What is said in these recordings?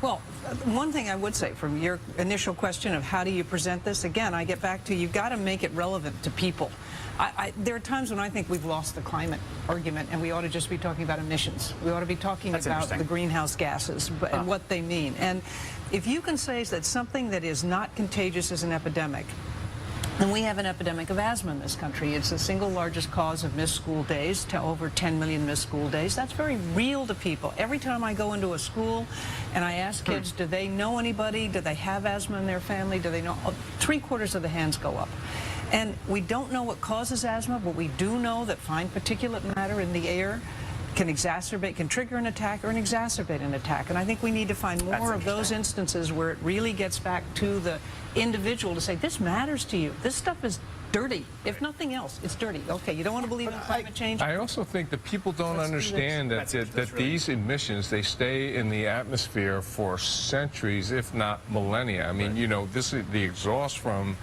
Well, one thing I would say from your initial question of how do you present this, again, I get back to you've got to make it relevant to people. There are times when I think we've lost the climate argument and we ought to just be talking about emissions. We ought to be talking about the greenhouse gases and what they mean. And if you can say that something that is not contagious is an epidemic, and we have an epidemic of asthma in this country. It's the single largest cause of missed school days, to over 10 million missed school days. That's very real to people. Every time I go into a school and I ask kids, do they know anybody? Do they have asthma in their family? Do they know? 3/4 of the hands go up. And we don't know what causes asthma, but we do know that fine particulate matter in the air can trigger an attack or exacerbate an attack. And I think we need to find more of those instances where it really gets back to the individual to say, this matters to you. This stuff is dirty. If nothing else, it's dirty. Okay, you don't want to believe in climate change? I also think that people don't understand that these emissions, they stay in the atmosphere for centuries, if not millennia. I mean, you know, this is the exhaust from,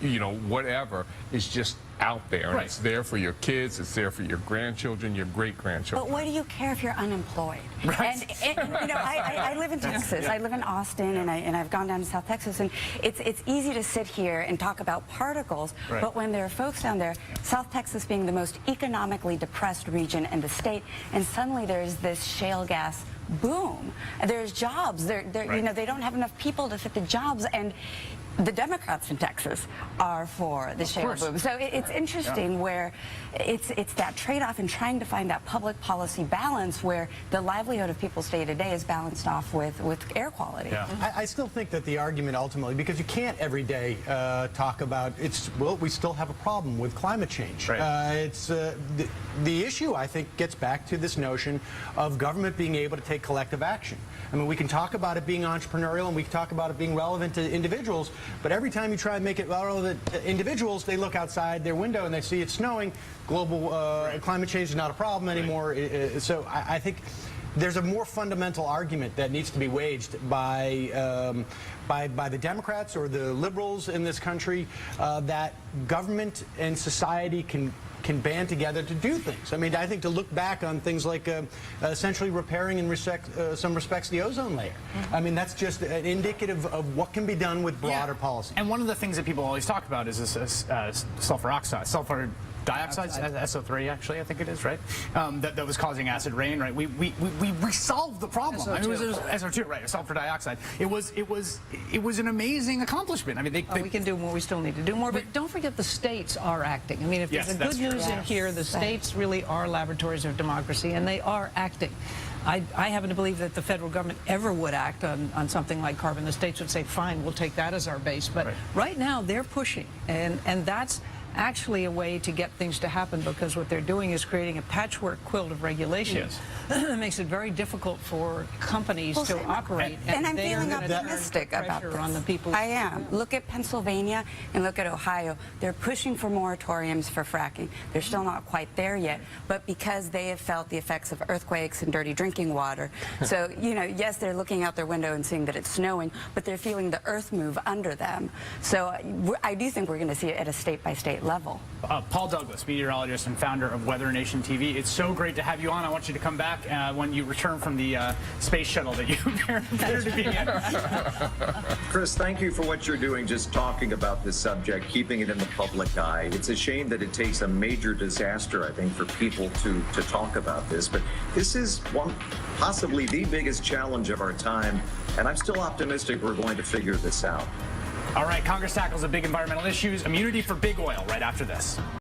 you know, whatever is just out there, and it's there for your kids, it's there for your grandchildren, your great-grandchildren. But what do you care if you're unemployed? Right. And you know, I live in Texas. I live in Austin, and I've gone down to South Texas, and it's easy to sit here and talk about particles, but when there are folks down there, South Texas being the most economically depressed region in the state, and suddenly there's this shale gas boom. There's jobs. You know, they don't have enough people to fit the jobs, and the Democrats in Texas are for the shale boom. So it's interesting where it's that trade-off and trying to find that public policy balance where the livelihood of people's day-to-day is balanced off with air quality. I still think that the argument ultimately, because you can't every day talk about well, we still have a problem with climate change. The issue, I think, gets back to this notion of government being able to take collective action. I mean, we can talk about it being entrepreneurial and we can talk about it being relevant to individuals, but every time you try and make it relevant to individuals, they look outside their window and they see it's snowing. Global climate change is not a problem anymore. So I think there's a more fundamental argument that needs to be waged by the Democrats or the liberals in this country that government and society can band together to do things. I mean, I think to look back on things like essentially repairing in some respects the ozone layer. I mean, that's just an indicative of what can be done with broader policy. And one of the things that people always talk about is this sulfur dioxide, SO3 actually, I think it is, right? That was causing acid rain, right? We solved the problem. SO2. I mean, it was SO2, right? Sulfur dioxide. It was an amazing accomplishment. I mean, we can do more. We still need to do more. But don't forget the states are acting. I mean, if there's a good news in here, the states really are laboratories of democracy, and they are acting. I happen to believe that the federal government ever would act on something like carbon. The states would say, fine, we'll take that as our base. But right now, they're pushing, and that's actually a way to get things to happen, because what they're doing is creating a patchwork quilt of regulations that makes it very difficult for companies to operate. And I'm feeling optimistic about this. On the people. I am. Look at Pennsylvania and look at Ohio. They're pushing for moratoriums for fracking. They're still not quite there yet, but because they have felt the effects of earthquakes and dirty drinking water. So, you know, yes, they're looking out their window and seeing that it's snowing, but they're feeling the earth move under them. So I do think we're going to see it at a state-by-state level. Paul Douglas, meteorologist and founder of Weather Nation TV. It's so great to have you on. I want you to come back when you return from the space shuttle that you appear to be in. Chris, thank you for what you're doing, just talking about this subject, keeping it in the public eye. It's a shame that it takes a major disaster, I think, for people to talk about this. But this is possibly the biggest challenge of our time, and I'm still optimistic we're going to figure this out. All right, Congress tackles the big environmental issues, immunity for big oil, right after this.